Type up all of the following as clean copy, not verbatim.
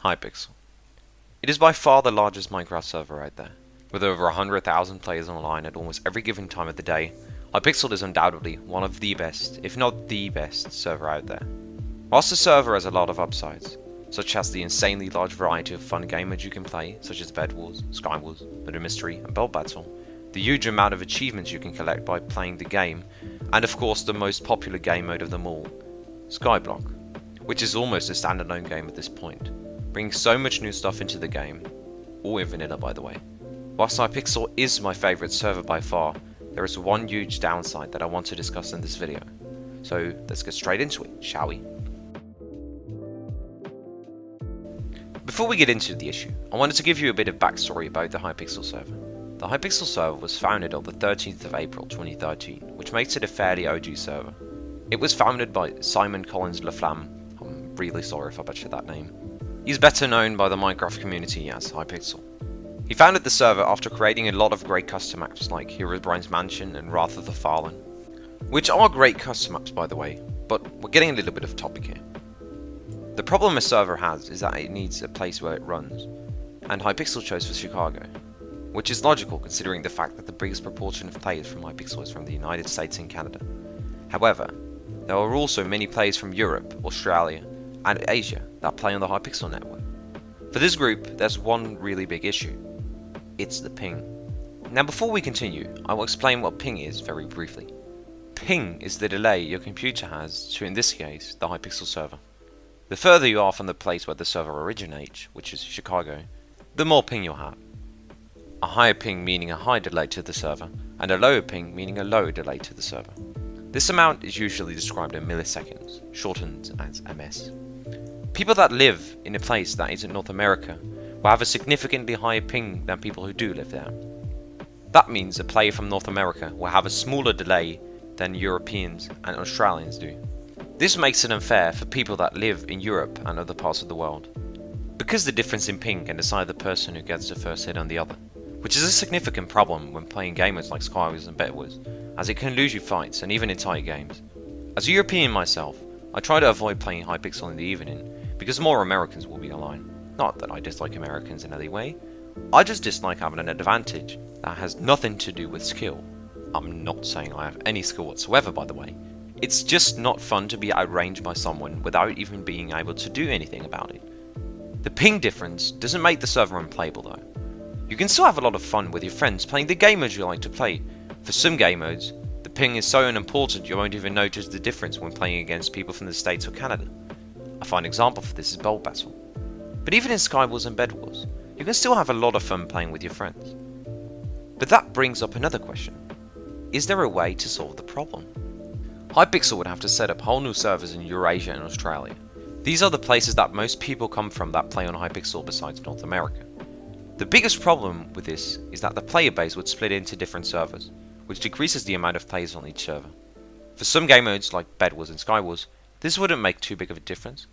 Hypixel. It is by far the largest Minecraft server out there. With over 100,000 players online at almost every given time of the day, Hypixel is undoubtedly one of the best, if not the best, server out there. Whilst the server has a lot of upsides, such as the insanely large variety of fun game modes you can play, such as Bed Wars, Sky Wars, Murder Mystery, and Bell Battle, the huge amount of achievements you can collect by playing the game, and of course the most popular game mode of them all, Skyblock, which is almost a standalone game at this point, bringing so much new stuff into the game, all in vanilla by the way. Whilst Hypixel is my favourite server by far, there is one huge downside that I want to discuss in this video. So let's get straight into it, shall we? Before we get into the issue, I wanted to give you a bit of backstory about the Hypixel server. The Hypixel server was founded on the 13th of April 2013, which makes it a fairly OG server. It was founded by Simon Collins Laflamme. I'm really sorry if I butchered that name. He's better known by the Minecraft community as Hypixel. He founded the server after creating a lot of great custom maps like Herobrine's Mansion and Wrath of the Fallen, which are great custom maps by the way, but we're getting a little bit off topic here. The problem a server has is that it needs a place where it runs, and Hypixel chose for Chicago, which is logical considering the fact that the biggest proportion of players from Hypixel is from the United States and Canada. However, there are also many players from Europe, Australia, and Asia that play on the Hypixel network. For this group, there's one really big issue. It's the ping. Now before we continue, I will explain what ping is very briefly. Ping is the delay your computer has to, in this case, the Hypixel server. The further you are from the place where the server originates, which is Chicago, the more ping you'll have. A higher ping meaning a high delay to the server, and a lower ping meaning a lower delay to the server. This amount is usually described in milliseconds, shortened as ms. People that live in a place that isn't North America will have a significantly higher ping than people who do live there. That means a player from North America will have a smaller delay than Europeans and Australians do. This makes it unfair for people that live in Europe and other parts of the world, because the difference in ping can decide the person who gets the first hit on the other, which is a significant problem when playing gamers like Sky Wars and Bed Wars, as it can lose you fights and even entire games. As a European myself, I try to avoid playing Hypixel in the evening, because more Americans will be online. Not that I dislike Americans in any way, I just dislike having an advantage that has nothing to do with skill. I'm not saying I have any skill whatsoever by the way. It's just not fun to be outranged by someone without even being able to do anything about it. The ping difference doesn't make the server unplayable though. You can still have a lot of fun with your friends playing the game modes you like to play. For some game modes, the ping is so unimportant you won't even notice the difference when playing against people from the States or Canada. A fine example for this is Bell Battle. But even in Sky Wars and Bed Wars, you can still have a lot of fun playing with your friends. But that brings up another question. Is there a way to solve the problem? Hypixel would have to set up whole new servers in Eurasia and Australia. These are the places that most people come from that play on Hypixel besides North America. The biggest problem with this is that the player base would split into different servers, which decreases the amount of players on each server. For some game modes like Bed Wars and Sky Wars, this wouldn't make too big of a difference,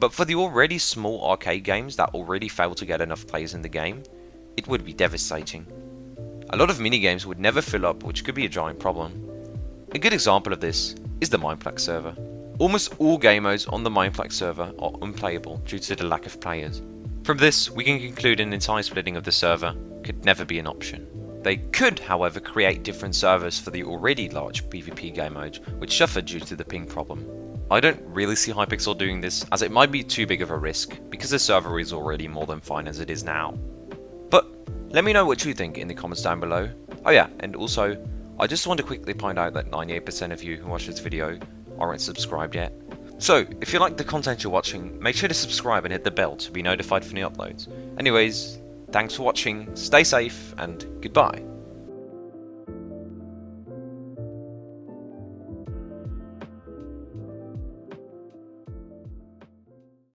but for the already small arcade games that already fail to get enough players in the game, it would be devastating. A lot of minigames would never fill up, which could be a giant problem. A good example of this is the Mineplex server. Almost all game modes on the Mineplex server are unplayable due to the lack of players. From this, we can conclude an entire splitting of the server could never be an option. They could, however, create different servers for the already large PvP game modes, which suffered due to the ping problem. I don't really see Hypixel doing this, as it might be too big of a risk, because the server is already more than fine as it is now. But let me know what you think in the comments down below. Oh yeah, and also, I just want to quickly point out that 98% of you who watch this video aren't subscribed yet. So, if you like the content you're watching, make sure to subscribe and hit the bell to be notified for new uploads. Anyways, thanks for watching, stay safe, and goodbye.